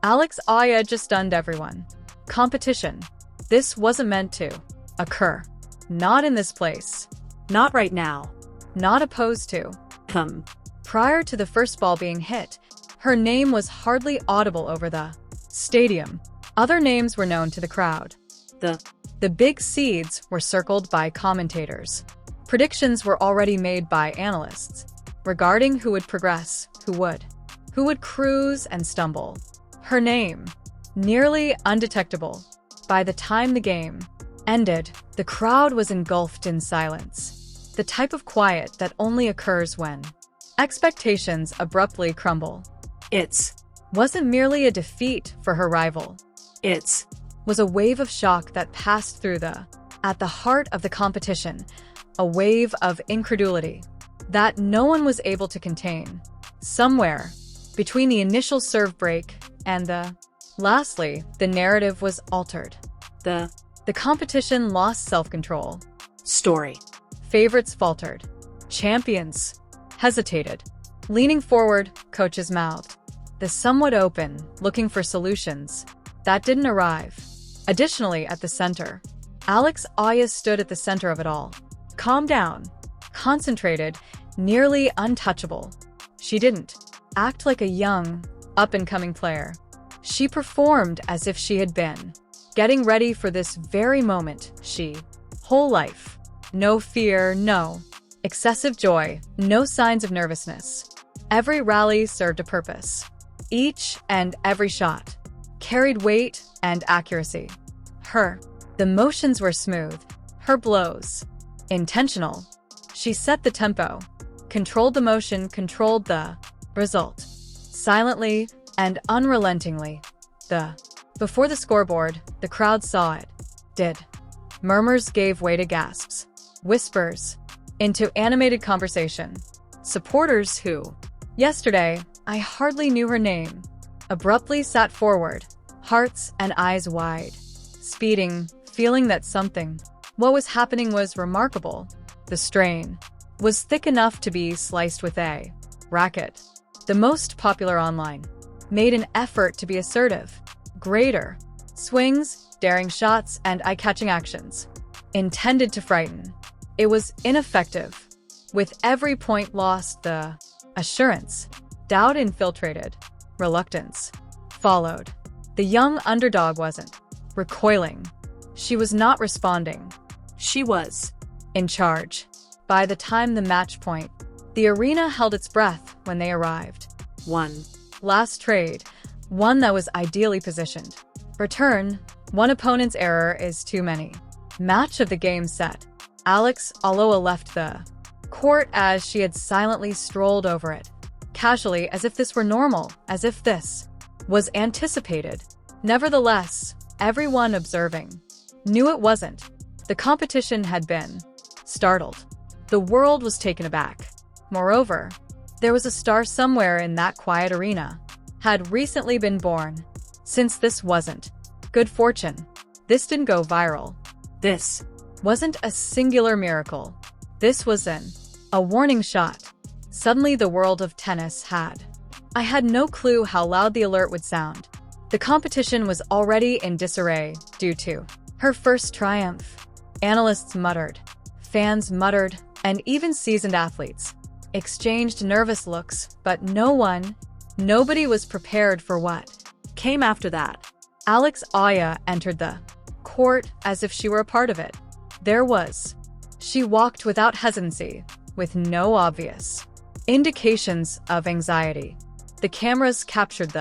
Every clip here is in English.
Alex Eala just stunned everyone. Competition. This wasn't meant to occur. Not in this place. Not right now. Not opposed to. Prior to the first ball being hit, her name was hardly audible over the stadium. Other names were known to the crowd. The big seeds were circled by commentators. Predictions were already made by analysts regarding who would progress, who would cruise and stumble. Her name, nearly undetectable. By the time the game ended, the crowd was engulfed in silence. The type of quiet that only occurs when expectations abruptly crumble. It Wasn't merely a defeat for her rival. It Was a wave of shock that passed through at the heart of the competition, a wave of incredulity that no one was able to contain. Somewhere between the initial serve break and lastly, the narrative was altered. The competition lost self-control. Story. Favorites faltered. Champions hesitated. Leaning forward, coaches mouthed. The somewhat open, looking for solutions that didn't arrive. Additionally, at the center, Alex Eala stood at the center of it all. Calm down. Concentrated, nearly untouchable. She didn't act like a young, up-and-coming player. She performed as if she had been getting ready for this very moment. Whole life. No fear, no excessive joy, no signs of nervousness. Every rally served a purpose. Each and every shot carried weight and accuracy. The motions were smooth. Her blows intentional. She set the tempo, controlled the motion, controlled the result. Silently and unrelentingly. Before the scoreboard, the crowd saw it. Murmurs gave way to gasps. Whispers into animated conversation. Supporters who, yesterday, I hardly knew her name, abruptly sat forward, hearts and eyes wide. Speeding, feeling that what was happening was remarkable. The strain was thick enough to be sliced with a racket. The most popular online made an effort to be assertive. Greater swings, daring shots, and eye-catching actions. Intended to frighten. It was ineffective. With every point lost, the assurance, doubt infiltrated, reluctance followed. The young underdog wasn't recoiling. She was not responding. She was in charge. By the time the match point, the arena held its breath when they arrived. One last trade, one that was ideally positioned. Return, one opponent's error is too many. Match of the game set. Alex Eala left the court as she had silently strolled over it. Casually, as if this were normal, as if this was anticipated. Nevertheless, everyone observing knew it wasn't. The competition had been startled. The world was taken aback. Moreover, there was a star somewhere in that quiet arena. Had recently been born. Since this wasn't good fortune, this didn't go viral. This wasn't a singular miracle. This was a warning shot. Suddenly the world of tennis I had no clue how loud the alert would sound. The competition was already in disarray due to her first triumph. Analysts muttered, fans muttered, and even seasoned athletes exchanged nervous looks, but nobody was prepared for what came after that. Alex Eala entered the court as if she were a part of it. She walked without hesitancy, with no obvious indications of anxiety. The cameras captured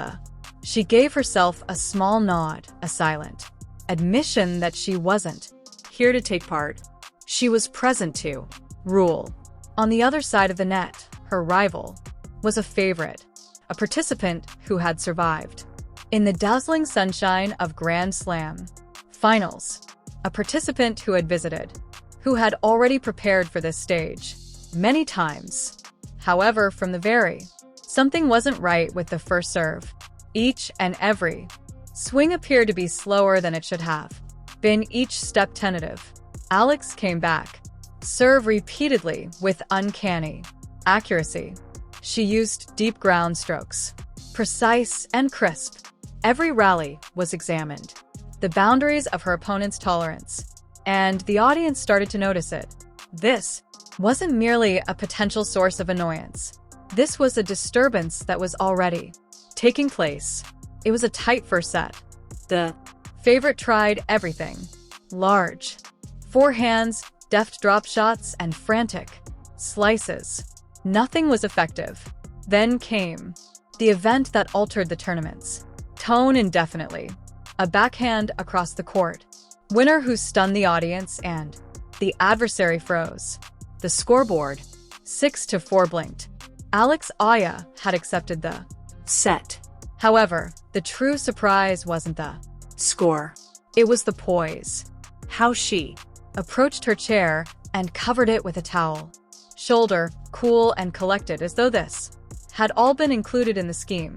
she gave herself a small nod, a silent admission that she wasn't here to take part. She was present to rule. On the other side of the net, her rival was a favorite, a participant who had survived. In the dazzling sunshine of Grand Slam finals, a participant who had visited, who had already prepared for this stage many times. However, from the very, something wasn't right with the first serve. Each and every swing appeared to be slower than it should have been, each step tentative. Alex came back, serve repeatedly with uncanny accuracy. She used deep ground strokes, precise and crisp. Every rally was examined, the boundaries of her opponent's tolerance, and the audience started to notice it. This wasn't merely a potential source of annoyance. This was a disturbance that was already taking place. It was a tight first set. The favorite tried everything. Large forehands, deft drop shots, and frantic slices. Nothing was effective. Then came the event that altered the tournament's tone indefinitely. A backhand across the court. Winner who stunned the audience and the adversary froze. The scoreboard, 6-4 blinked. Alex Eala had accepted the Set. However, the true surprise wasn't the Score. it was the poise. How she Approached her chair and covered it with a towel. Shoulder, cool and collected as though this had all been included in the scheme.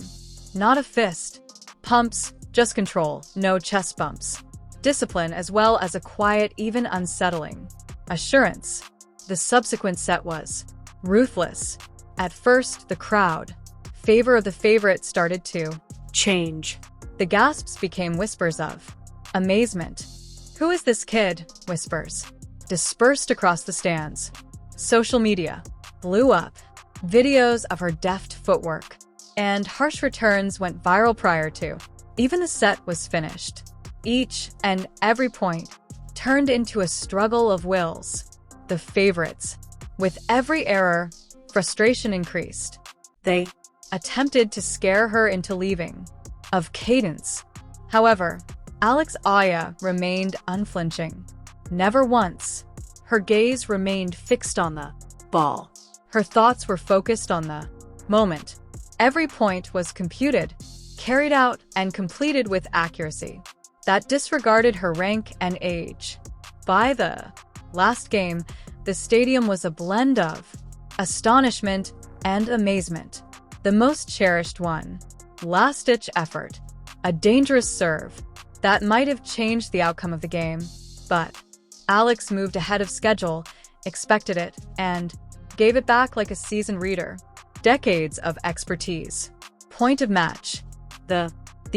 Not a fist. Pumps, just control, no chest bumps. Discipline as well as a quiet, even unsettling assurance. The subsequent set was ruthless. At first, the crowd, favor of the favorite, started to change. The gasps became whispers of amazement. "Who is this kid?" whispers dispersed across the stands. Social media blew up. Videos of her deft footwork and harsh returns went viral prior to even the set was finished. Each and every point turned into a struggle of wills. The favorites, with every error, frustration increased. They attempted to scare her into leaving. Of cadence. However, Alex Eala remained unflinching. Never once. Her gaze remained fixed on the Ball. her thoughts were focused on the moment. Every point was computed, carried out, and completed with accuracy that disregarded her rank and age. By the last game, the stadium was a blend of astonishment and amazement. The most cherished one. Last-ditch effort. A dangerous serve that might have changed the outcome of the game, but Alex moved ahead of schedule, expected it, and gave it back like a seasoned reader. Decades of expertise. Point of match. The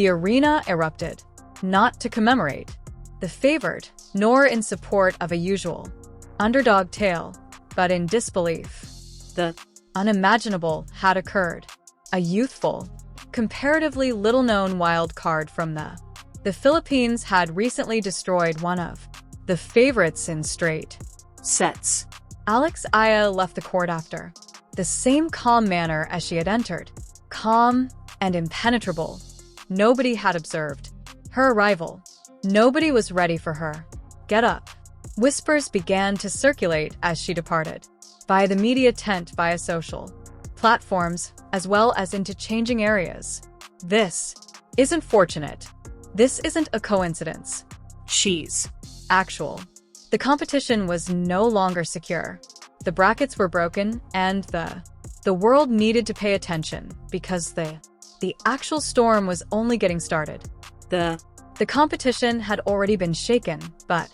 arena erupted, not to commemorate the favored, nor in support of a usual underdog tale, but in disbelief. The unimaginable had occurred. A youthful, comparatively little-known wild card from the Philippines had recently destroyed one of the favorites in straight Sets. Alex Eala left the court after the same calm manner as she had entered. Calm and impenetrable. Nobody had observed her arrival. Nobody was ready for her get up. Whispers began to circulate as she departed. By the media tent, via social platforms, as well as into changing areas. This isn't fortunate. This isn't a coincidence. She's Actual. The competition was no longer secure. The brackets were broken, and the world needed to pay attention because the actual storm was only getting started. the The competition had already been shaken, but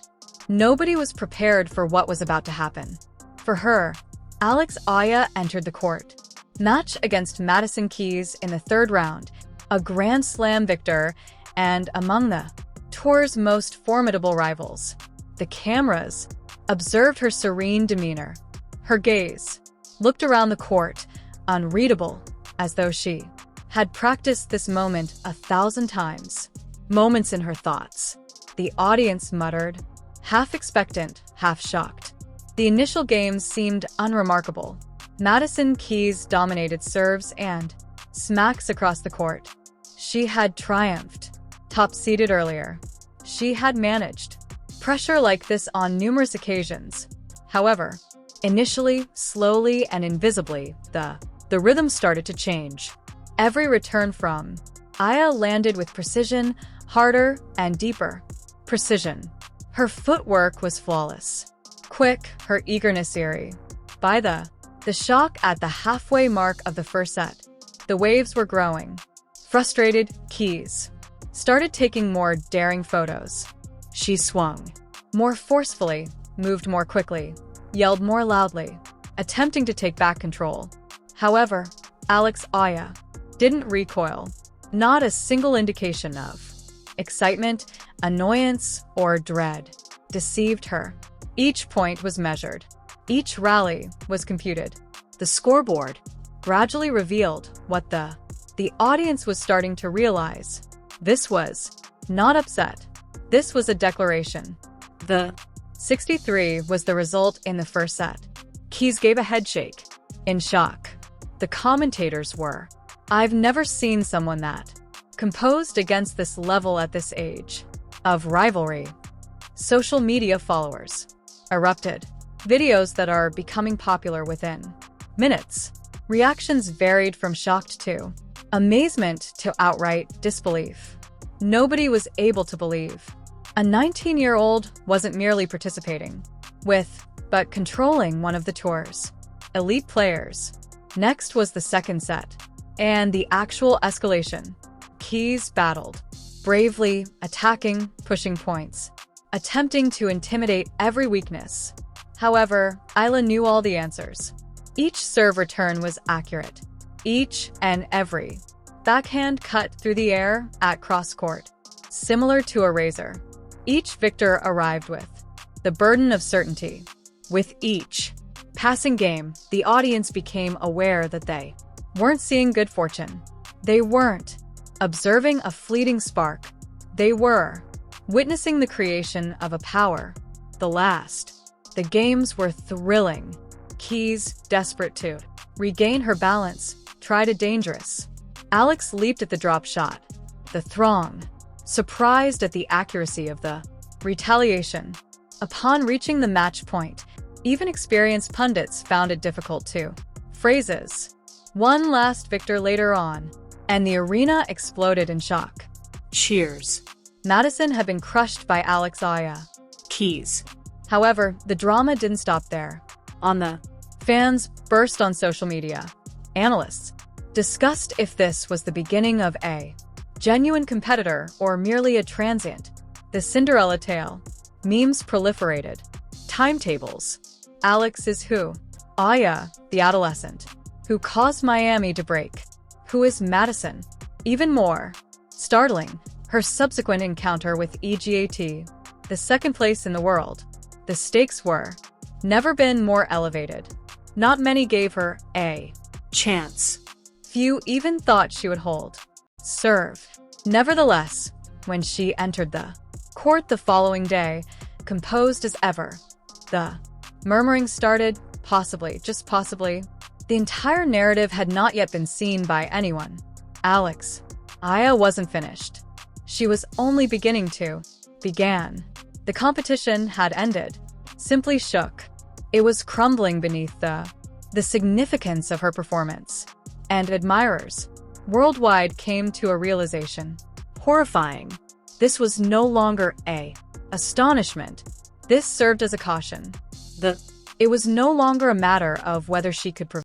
nobody was prepared for what was about to happen. For her, Alex Eala entered the court. Match against Madison Keys in the third round, a Grand Slam victor, and among the tour's most formidable rivals. The cameras observed her serene demeanor. Her gaze looked around the court, unreadable, as though she had practiced this moment 1,000 times. Moments in her thoughts. The audience muttered, half expectant, half shocked. The initial game seemed unremarkable. Madison Keys dominated serves and smacks across the court. She had triumphed. Top-seeded earlier. She had managed pressure like this on numerous occasions. However, initially, slowly, and invisibly, the rhythm started to change. Every return from Eala landed with precision, harder and deeper precision. Her footwork was flawless. Quick, her eagerness eerie. By the shock at the halfway mark of the first set, the waves were growing. Frustrated, Keys started taking more daring photos. She swung more forcefully, moved more quickly, yelled more loudly, attempting to take back control. However, Alex Eala didn't recoil. Not a single indication of excitement, annoyance, or dread deceived her. Each point was measured. Each rally was computed. The scoreboard gradually revealed what the audience was starting to realize. This was not upset. This was a declaration. The 63 was the result in the first set. Keys gave a headshake. In shock. The commentators were, "I've never seen someone that composed against this level at this age of rivalry." Social media followers erupted. Videos that are becoming popular within minutes. Reactions varied from shocked to amazement to outright disbelief. Nobody was able to believe a 19-year-old wasn't merely participating with, but controlling one of the tour's elite players. Next was the second set, and the actual escalation. Keys battled, bravely attacking, pushing points, attempting to intimidate every weakness. However, Eala knew all the answers. Each serve return was accurate. Each and every backhand cut through the air at cross-court, similar to a razor. Each victor arrived with the burden of certainty. With each passing game, the audience became aware that they weren't seeing good fortune. They weren't observing a fleeting spark. They were witnessing the creation of a power. The last. The games were thrilling. Keys, desperate to regain her balance, tried a dangerous. Alex leaped at the drop shot. The throng, surprised at the accuracy of the retaliation. Upon reaching the match point, even experienced pundits found it difficult to phrases. One last victor later on, and the arena exploded in shock. Cheers. Madison had been crushed by Alex Eala. Keys. However, the drama didn't stop there. Fans burst on social media. Analysts discussed if this was the beginning of a genuine competitor or merely a transient. The Cinderella tale. Memes proliferated. Timetables. Alex is who? Eala, the adolescent, who caused Miami to break. Who is Madison? Even more startling, her subsequent encounter with EGAT, the second place in the world. The stakes were never been more elevated. Not many gave her a chance. Few even thought she would hold serve. Nevertheless, when she entered the court the following day, composed as ever, the murmuring started, possibly, just possibly. The entire narrative had not yet been seen by anyone. Alex Eala wasn't finished. She was only beginning to began. The competition had ended. Simply shook. It was crumbling beneath the significance of her performance. And admirers worldwide came to a realization. Horrifying. This was no longer a astonishment. This served as a caution. It was no longer a matter of whether she could